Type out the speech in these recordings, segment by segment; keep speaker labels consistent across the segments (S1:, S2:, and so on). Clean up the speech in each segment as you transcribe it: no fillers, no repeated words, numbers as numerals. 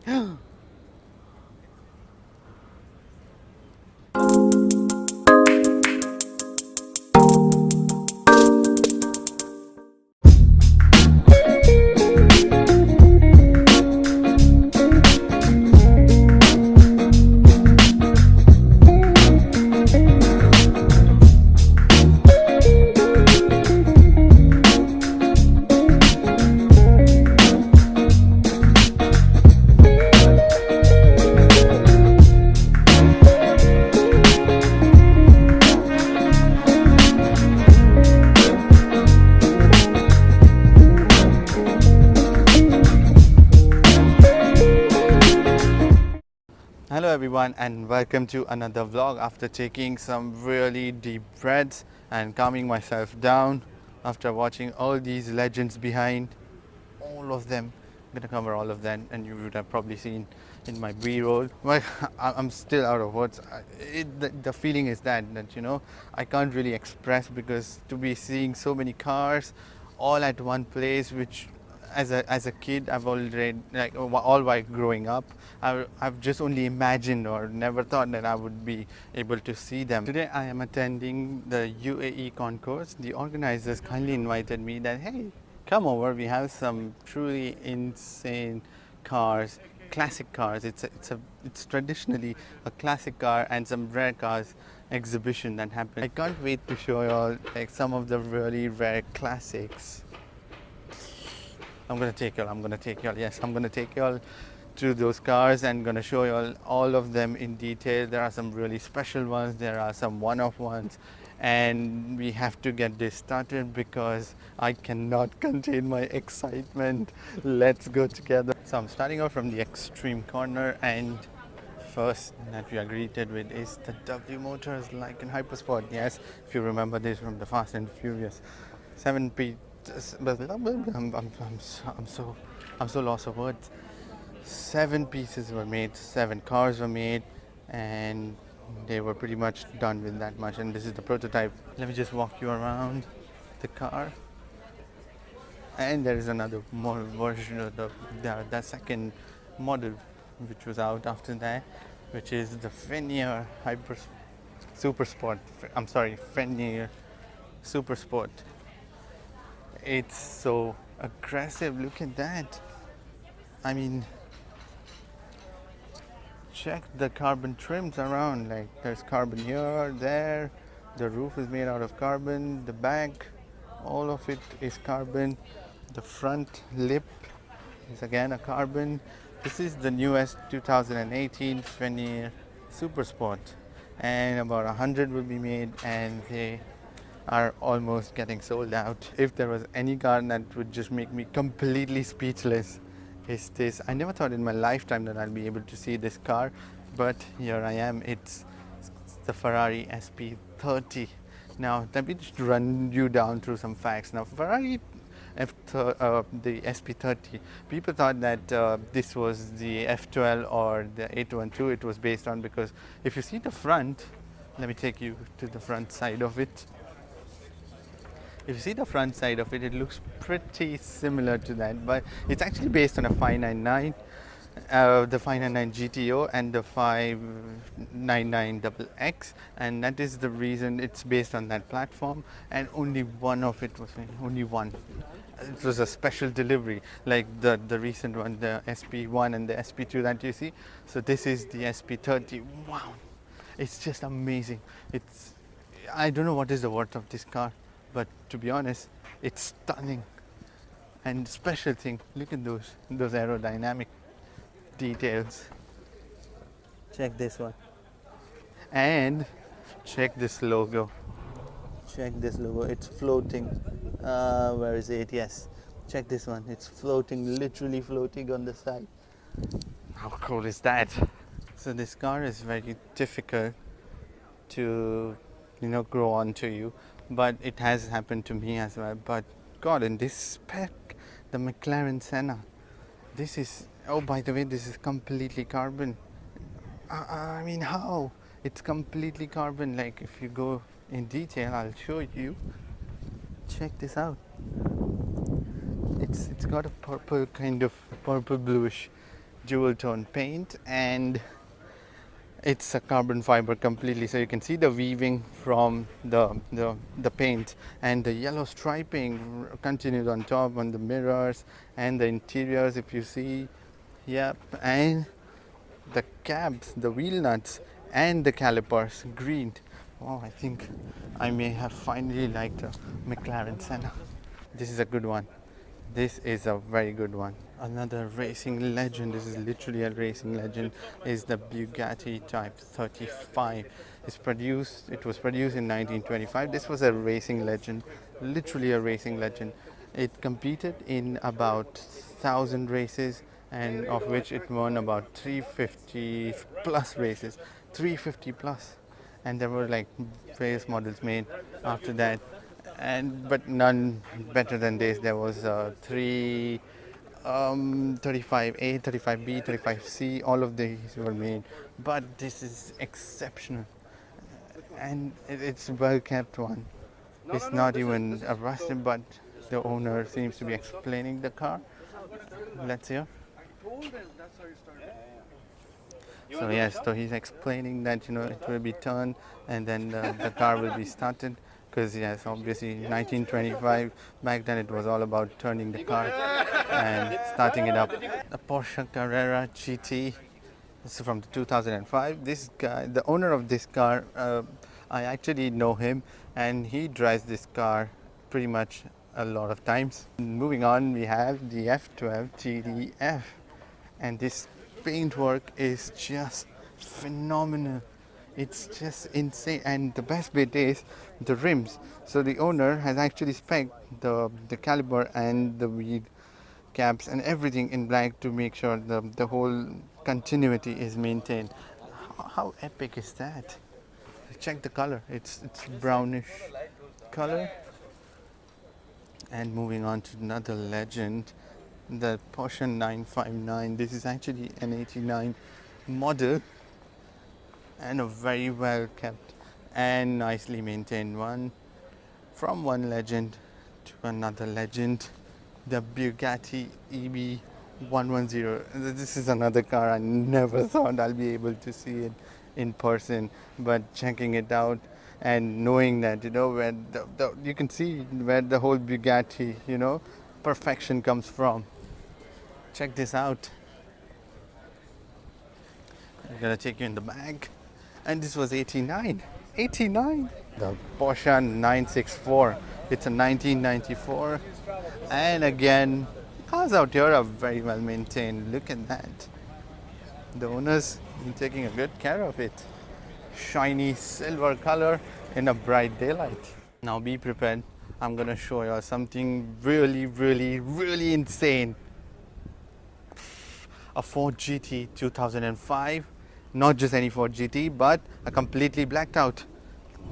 S1: Hello everyone and welcome to another vlog after taking some really deep breaths and calming myself down after watching all these legends behind, all of them. I'm gonna cover all of them and you would have probably seen in my b-roll. Well, I'm still out of words. The feeling is that I can't really express, because to be seeing so many cars all at one place, which as a kid I've already, like, all while growing up, I've just only imagined or never thought that I would be able to see them. Today I am attending the UAE Concours. The organizers kindly invited me that, hey, come over, we have some truly insane cars, classic cars. It's traditionally a classic car and some rare cars exhibition that happened. I can't wait to show you all like some of the really rare classics. I'm gonna take you all to those cars and gonna show you all of them in detail. There are some really special ones, there are some one-off ones, and we have to get this started because I cannot contain my excitement. Let's go together. So I'm starting out from the extreme corner, and first that we are greeted with is the W Motors Lycan Hypersport. Yes, if you remember this from the Fast and Furious. 7P. I'm so lost of words. 7 pieces were made, 7 cars were made, and they were pretty much done with that much. And this is the prototype. Let me just walk you around the car. And there is another more version of the second model, which was out after that, which is the Fenrir Supersport. Fenrir Supersport. It's so aggressive. Look at that. I mean, check the carbon trims around. Like, there's carbon here, there. The roof is made out of carbon. The back, all of it is carbon. The front lip is again a carbon. This is the newest 2018 Fenrir Supersport, and about 100 will be made, and they are almost getting sold out. If there was any car that would just make me completely speechless, it's this. I never thought in my lifetime that I'll be able to see this car, but here I am. It's the Ferrari SP30. Now let me just run you down through some facts. Now, Ferrari the SP30, people thought that this was the F12 or the 812 it was based on, because if you see the front, let me take you to the front side of it. If you see the front side of it, it looks pretty similar to that, but it's actually based on a 599, the 599 GTO and the 599XX, and that is the reason it's based on that platform. And only one of it was only one. It was a special delivery, like the recent one, the SP1 and the SP2 that you see. So this is the SP30. Wow, it's just amazing. I don't know what is the worth of this car, but to be honest, it's stunning. And special thing, look at those aerodynamic details. Check this one, and check this logo. It's floating. Where is it? Yes, check this one. It's floating, literally floating on the side. How cool is that? So this car is very difficult to grow onto you, but it has happened to me as well. But God, in this spec, the McLaren Senna, this is, oh, by the way, this is completely carbon. I mean, how? It's completely carbon. Like, if you go in detail, I'll show you. Check this out. It's got a purple, kind of purple bluish jewel tone paint, and it's a carbon fiber completely, so you can see the weaving from the paint, and the yellow striping continues on top on the mirrors and the interiors, if you see. Yep. And the cabs, the wheel nuts, and the calipers green. Oh, I think I may have finally liked a McLaren Senna. This is a good one. This is a very good one. Another racing legend, this is literally a racing legend, is the Bugatti Type 35. It was produced in 1925. This was a racing legend, literally a racing legend. It competed in about 1,000 races, and of which it won about 350 plus races. 350 plus. And there were like various models made after that, and but none better than this. There was 35A, 35B, 35C, all of these were made, but this is exceptional, and it's a well kept one. It's not even a rusted, but the owner seems to be explaining the car. Let's hear. So yes, so he's explaining that it will be turned, and then the car will be started, because yes, obviously 1925, back then it was all about turning the car and starting it up. A Porsche Carrera GT. This is from 2005. This guy, the owner of this car, I actually know him, and he drives this car pretty much a lot of times. Moving on, we have the F12 TDF, and this paintwork is just phenomenal. It's just insane, and the best bit is the rims. So the owner has actually spec'd the caliber and the wheel caps and everything in black to make sure the whole continuity is maintained. How epic is that? Check the color. It's brownish color. And moving on to another legend, the Porsche 959. This is actually an 89 model, and a very well kept and nicely maintained one. From one legend to another legend, the Bugatti EB110. This is another car I never thought I'll be able to see it in person, but checking it out and knowing that where you can see where the whole Bugatti perfection comes from. Check this out. I'm gonna take you in the back, and this was 89. The Porsche 964. It's a 1994, and again, cars out here are very well maintained. Look at that. The owners are taking a good care of it. Shiny silver color in a bright daylight. Now be prepared. I'm gonna show you something really, really, really insane. A Ford GT 2005. Not just any Ford GT, but a completely blacked out.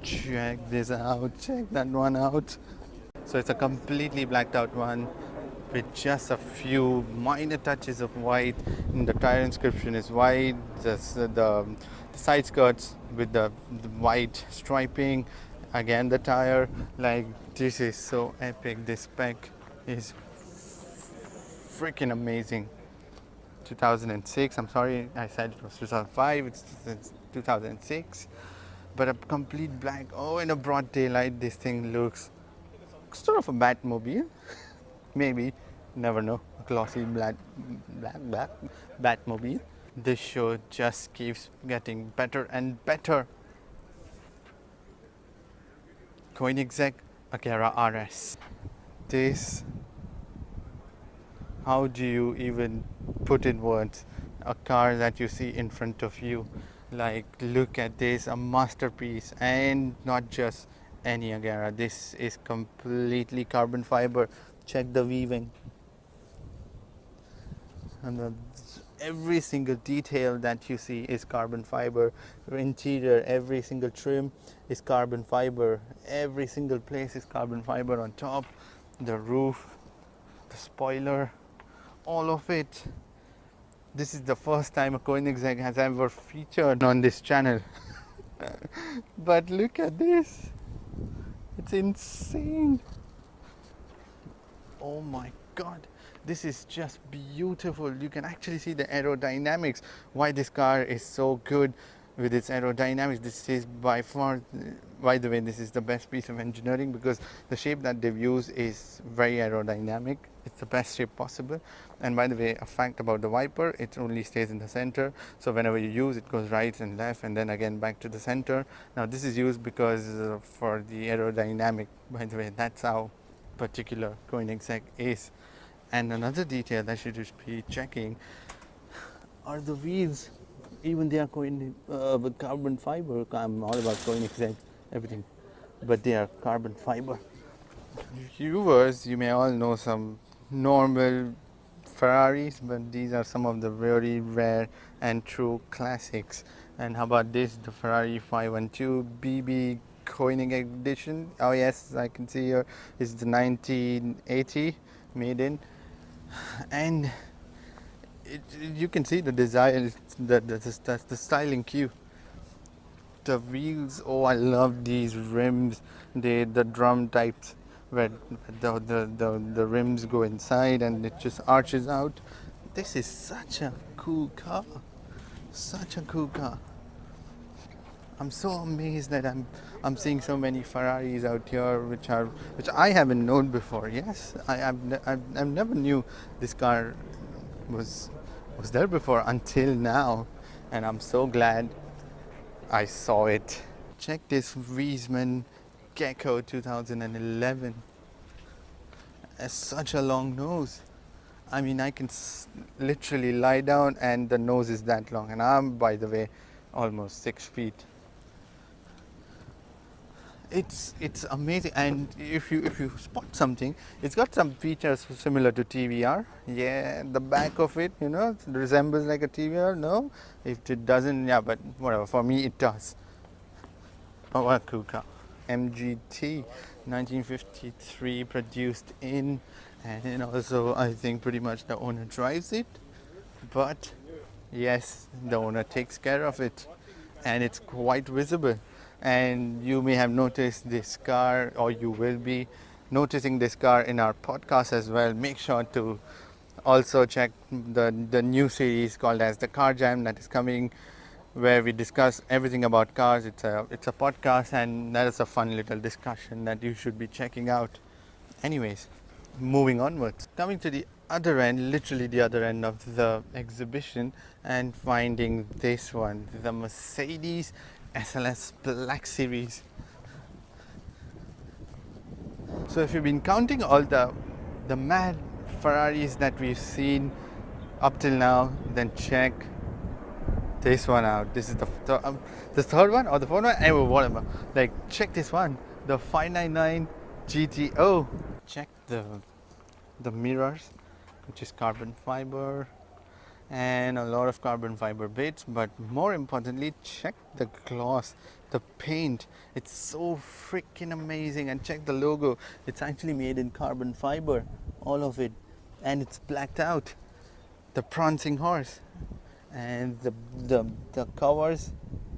S1: Check this out. Check that one out. So it's a completely blacked out one with just a few minor touches of white. And the tire inscription is white. The side skirts with the white striping. Again, the tire. Like, this is so epic. This spec is freaking amazing. 2006. I'm sorry, I said it was 2005. It's 2006. But a complete black. Oh, in a broad daylight, this thing looks sort of a Batmobile. Maybe, never know. A glossy black Batmobile. This show just keeps getting better and better. Koenigsegg Agera RS. This, how do you even put in words a car that you see in front of you? Like, look at this, a masterpiece, and not just any Agera. This is completely carbon fiber. Check the weaving, and every single detail that you see is carbon fiber. Interior, every single trim is carbon fiber. Every single place is carbon fiber on top. The roof, the spoiler, all of it. This is the first time a Koenigsegg has ever featured on this channel. But look at this. It's insane. Oh my god. This is just beautiful. You can actually see the aerodynamics, why this car is so good with its aerodynamics. This is by far, by the way, this is the best piece of engineering, because the shape that they've used is very aerodynamic. It's the best shape possible. And by the way, a fact about the wiper, it only stays in the center, so whenever you use it, goes right and left and then again back to the center. Now this is used because for the aerodynamic, by the way. That's how particular Koenigsegg is. And another detail that you should be checking are the wheels. Even they are with carbon fiber. I'm all about Koenigsegg, everything, but they are carbon fiber. Viewers, you may all know some normal Ferraris, but these are some of the very rare and true classics. And how about this, the Ferrari 512 BB Koenigsegg edition? Oh yes, I can see here is the 1980 made in, and you can see the design, the styling cue. The wheels, oh, I love these rims. The drum types where the rims go inside and it just arches out. This is such a cool car. Such a cool car. I'm so amazed that I'm seeing so many Ferraris out here which I haven't known before. Yes, I've never knew this car was there before until now, and I'm so glad I saw it. Check this Wiesmann Gecko 2011. Has such a long nose. I mean, I can literally lie down and the nose is that long, and I'm, by the way, almost 6 feet. It's amazing, and if you spot something, it's got some features similar to TVR. Yeah, the back of it, resembles like a TVR. No, if it doesn't, yeah, but whatever. For me, it does. Oh, a cool car. MGT 1953 produced in, and also I think pretty much the owner drives it, but yes, the owner takes care of it, and it's quite visible. And you may have noticed this car, or you will be noticing this car in our podcast as well. Make sure to also check the new series called as the Car Jam that is coming, where we discuss everything about cars. It's a podcast, and that is a fun little discussion that you should be checking out. Anyways, moving onwards, coming to the other end, literally the other end of the exhibition, and finding this one, the Mercedes SLS Black series. So if you've been counting all the mad Ferraris that we've seen up till now, then check this one out. This is the third one or the fourth one, whatever. Like, check this one, the 599 GTO. Check the mirrors, which is carbon fiber, and a lot of carbon fiber bits, but more importantly, check the gloss, the paint. It's so freaking amazing. And check the logo, it's actually made in carbon fiber, all of it, and it's blacked out. The prancing horse, and the covers,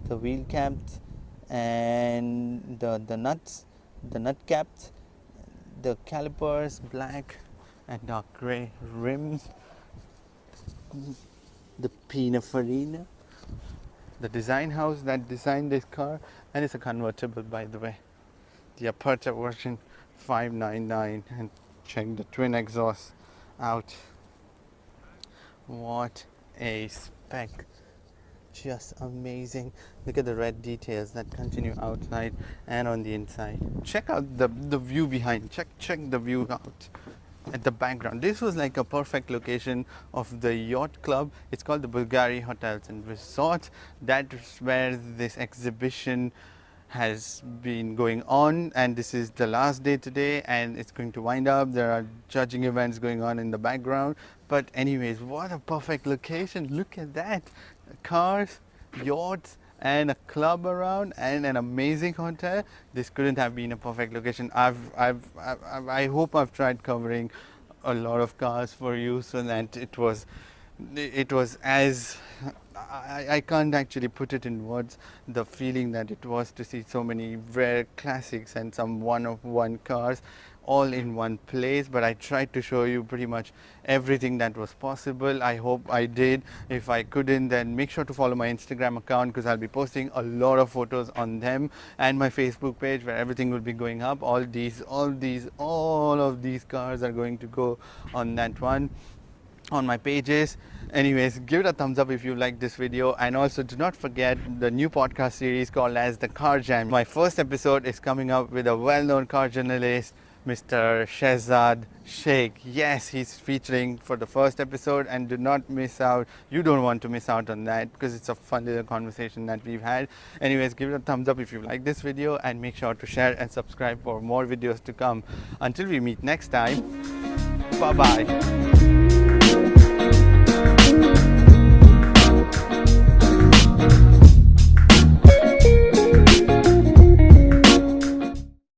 S1: the wheel caps, and the nuts, the nut caps, the calipers black and dark gray rims, the Pininfarina, the design house that designed this car, and it's a convertible, by the way, the Aperta version 599. And check the twin exhaust out. What a spec, just amazing. Look at the red details that continue outside and on the inside. Check out the view behind. Check the view out at the background. This was like a perfect location of the yacht club. It's called the Bulgari Hotels and Resorts. That's where this exhibition has been going on, and this is the last day today, and it's going to wind up. There are judging events going on in the background, but anyways, what a perfect location. Look at that, cars, yachts, and a club around, and an amazing hotel. This couldn't have been a perfect location. I hope I've tried covering a lot of cars for you, so that it was as I can't actually put it in words, the feeling that it was to see so many rare classics and some one-of-one cars. all in one place, but I tried to show you pretty much everything that was possible. I hope I did. If I couldn't, then make sure to follow my Instagram account, because I'll be posting a lot of photos on them, and my Facebook page where everything will be going up. All of these cars are going to go on that one, on my pages. Anyways, give it a thumbs up if you like this video, and also do not forget the new podcast series called as the Car Jam. My first episode is coming up with a well-known car journalist, Mr. Shehzad Sheikh. Yes, he's featuring for the first episode, and do not miss out. You don't want to miss out on that, because it's a fun little conversation that we've had. Anyways, give it a thumbs up if you like this video, and make sure to share and subscribe for more videos to come. Until we meet next time, bye bye.